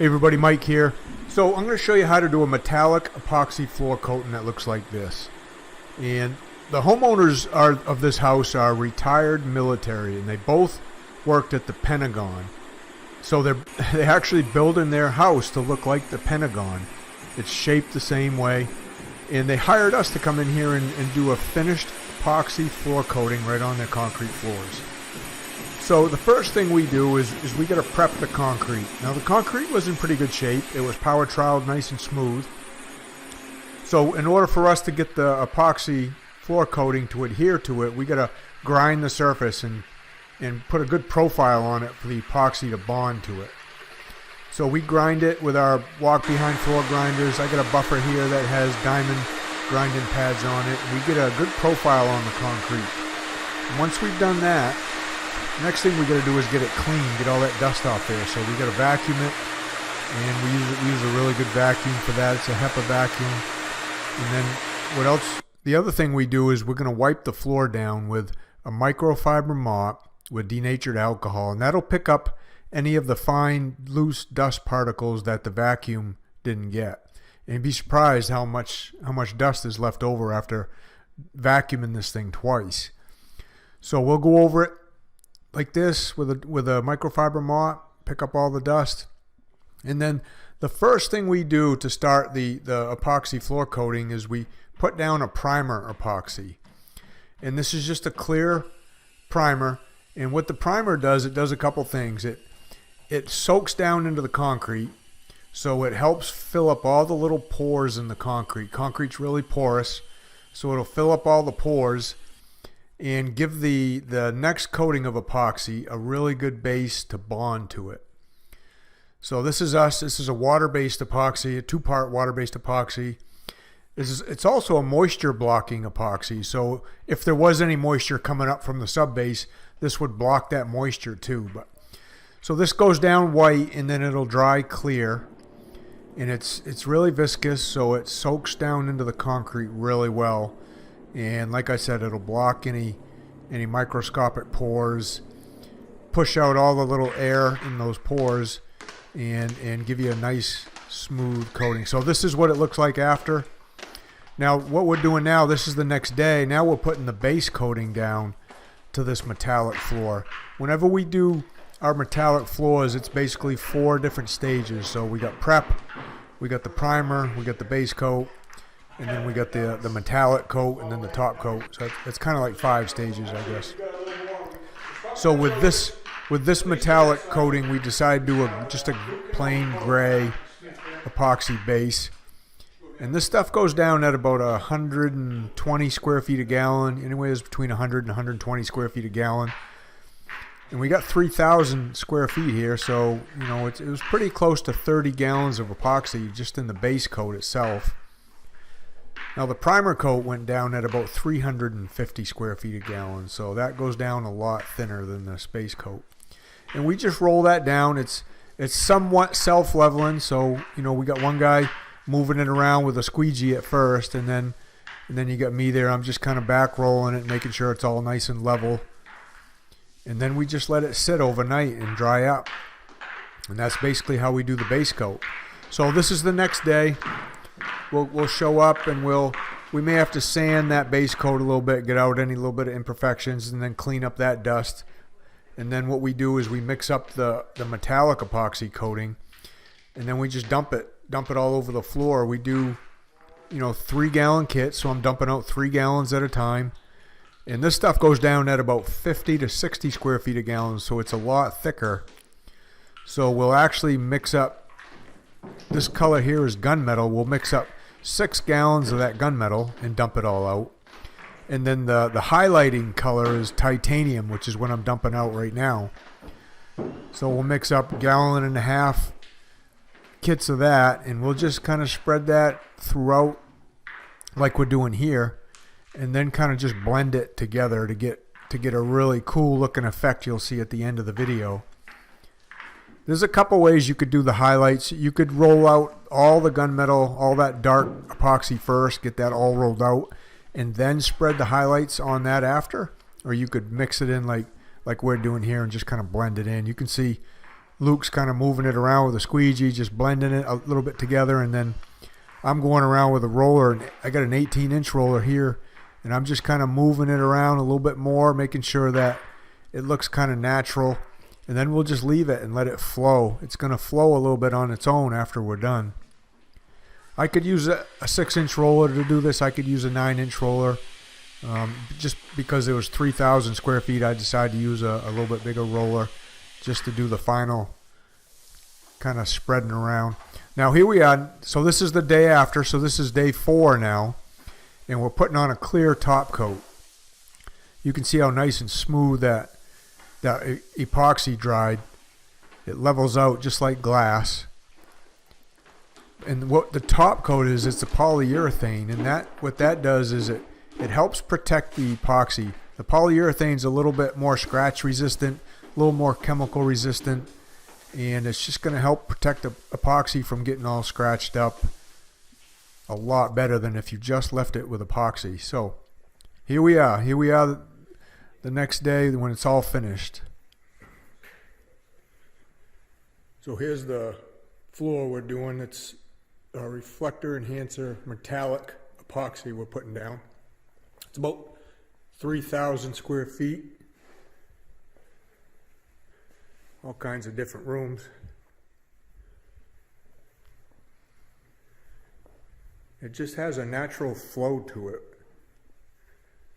Hey everybody, Mike here. So I'm going to show you how to do a metallic epoxy floor coating that looks like this. And the homeowners of this house are retired military, and they both worked at the Pentagon. So they actually building their house to look like the Pentagon. It's shaped the same way. And they hired us to come in here and do a finished epoxy floor coating right on their concrete floors. So the first thing we do is we got to prep the concrete. Now the concrete was in pretty good shape. It was power troweled nice and smooth. So in order for us to get the epoxy floor coating to adhere to it, we got to grind the surface and put a good profile on it for the epoxy to bond to it. So we grind it with our walk behind floor grinders. I got a buffer here that has diamond grinding pads on it. We get a good profile on the concrete. And once we've done that, next thing we got to do is get it clean, get all that dust off there. So we got to vacuum it, and we use a really good vacuum for that. It's a HEPA vacuum. And then what else? The other thing we do is we're going to wipe the floor down with a microfiber mop with denatured alcohol, and that'll pick up any of the fine, loose dust particles that the vacuum didn't get. And you'd be surprised how much dust is left over after vacuuming this thing twice. So we'll go over it like this with a microfiber mop, pick up all the dust. And then the first thing we do to start the epoxy floor coating is we put down a primer epoxy. And this is just a clear primer. And what the primer does, it does a couple things. It soaks down into the concrete, so it helps fill up all the little pores in the concrete. Concrete's really porous, so it'll fill up all the pores and give the next coating of epoxy a really good base to bond to it. So this is us. This is a water-based epoxy, a two-part water-based epoxy. It's also a moisture blocking epoxy, so if there was any moisture coming up from the sub-base, this would block that moisture too. So this goes down white, and then it'll dry clear, and it's really viscous, so it soaks down into the concrete really well. And like I said, it'll block any microscopic pores, push out all the little air in those pores, and give you a nice smooth coating. So this is what it looks like after. Now what we're doing now, this is the next day. Now we're putting the base coating down to this metallic floor. Whenever we do our metallic floors, it's basically 4 different stages. So we got prep, we got the primer, we got the base coat, and then we got the metallic coat, and then the top coat. So it's kind of like 5 stages, I guess. So with this metallic coating, we decided to do just a plain gray epoxy base. And this stuff goes down at about 120 square feet a gallon. Anyways, between 100 and 120 square feet a gallon. And we got 3,000 square feet here, so you know it was pretty close to 30 gallons of epoxy just in the base coat itself. Now the primer coat went down at about 350 square feet a gallon, so that goes down a lot thinner than the base coat. And we just roll that down. It's somewhat self-leveling, so you know we got one guy moving it around with a squeegee at first, and then you got me there. I'm just kind of back rolling it, making sure it's all nice and level. And then we just let it sit overnight and dry up. And that's basically how we do the base coat. So this is the next day. We'll show up, and we may have to sand that base coat a little bit, get out any little bit of imperfections, and then clean up that dust. And then what we do is we mix up the metallic epoxy coating, and then we just dump it all over the floor. We do 3-gallon kits, so I'm dumping out 3 gallons at a time. And this stuff goes down at about 50 to 60 square feet a gallon, so it's a lot thicker. So we'll actually mix up, this color here is gunmetal. We'll mix up 6 gallons of that gunmetal and dump it all out. And then the highlighting color is titanium, which is what I'm dumping out right now. So we'll mix up 1.5 gallon kits of that, and we'll just kind of spread that throughout like we're doing here, and then kind of just blend it together to get a really cool looking effect you'll see at the end of the video. There's a couple ways you could do the highlights. You could roll out all the gunmetal, all that dark epoxy first, get that all rolled out, and then spread the highlights on that after. Or you could mix it in like we're doing here and just kind of blend it in. You can see Luke's kind of moving it around with a squeegee, just blending it a little bit together, and then I'm going around with a roller. And I got an 18-inch roller here, and I'm just kind of moving it around a little bit more, making sure that it looks kind of natural. And then we'll just leave it and let it flow. It's going to flow a little bit on its own after we're done. I could use a 6-inch roller to do this. I could use a 9-inch roller. Just because it was 3,000 square feet, I decided to use a little bit bigger roller just to do the final kind of spreading around. Now here we are. So this is the day after. So this is day 4 now. And we're putting on a clear top coat. You can see how nice and smooth that epoxy dried. It levels out just like glass. And what the top coat is, it's a polyurethane, and what that does is it helps protect the epoxy. The polyurethane's a little bit more scratch resistant, a little more chemical resistant, and it's just going to help protect the epoxy from getting all scratched up a lot better than if you just left it with epoxy. So here we are the next day when it's all finished. So here's the floor we're doing. It's a reflector enhancer metallic epoxy we're putting down. It's about 3,000 square feet. All kinds of different rooms. It just has a natural flow to it.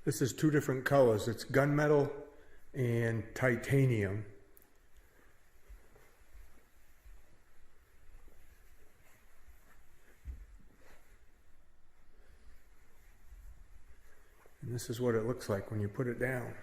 This is 2 different colors. It's gunmetal and titanium. And this is what it looks like when you put it down.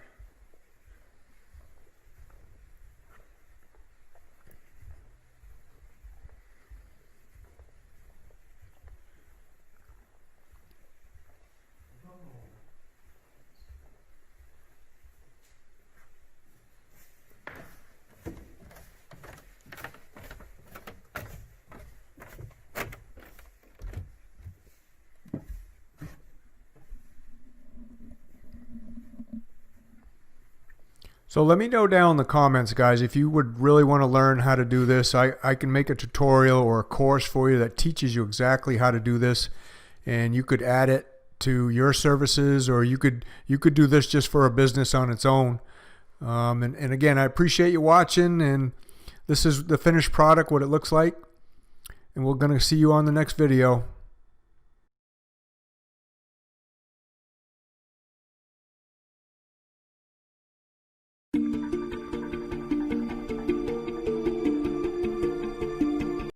So let me know down in the comments, guys, if you would really want to learn how to do this. I can make a tutorial or a course for you that teaches you exactly how to do this, and you could add it to your services, or you could do this just for a business on its own. And again, I appreciate you watching, and this is the finished product, what it looks like, and we're going to see you on the next video.